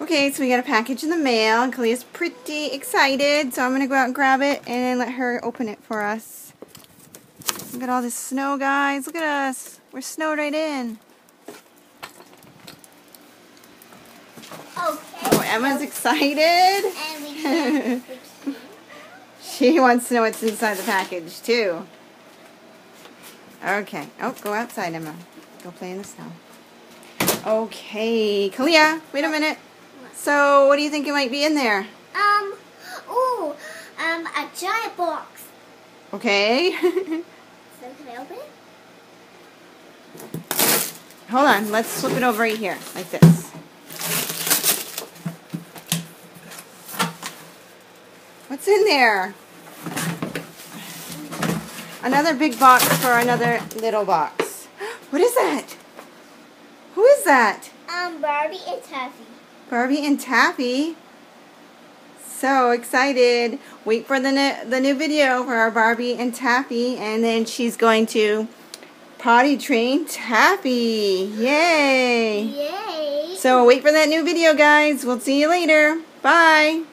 Okay, so we got a package in the mail, and Kalia's pretty excited, so I'm going to go out and grab it and let her open it for us. Look at all this snow, guys. Look at us. We're snowed right in. Okay. Oh, Emma's excited. And we can. She wants to know what's inside the package, too. Okay. Oh, go outside, Emma. Go play in the snow. Okay. Kalia, wait a minute. So, what do you think it might be in there? A giant box. Okay. So can I open it? Hold on. Let's flip it over right here, like this. What's in there? Another big box for another little box. What is that? Who is that? Barbie and Taffy. Barbie and Taffy. So excited. Wait for the new video for our Barbie and Taffy, and then she's going to potty train Taffy. Yay! Yay! So wait for that new video, guys. We'll see you later. Bye.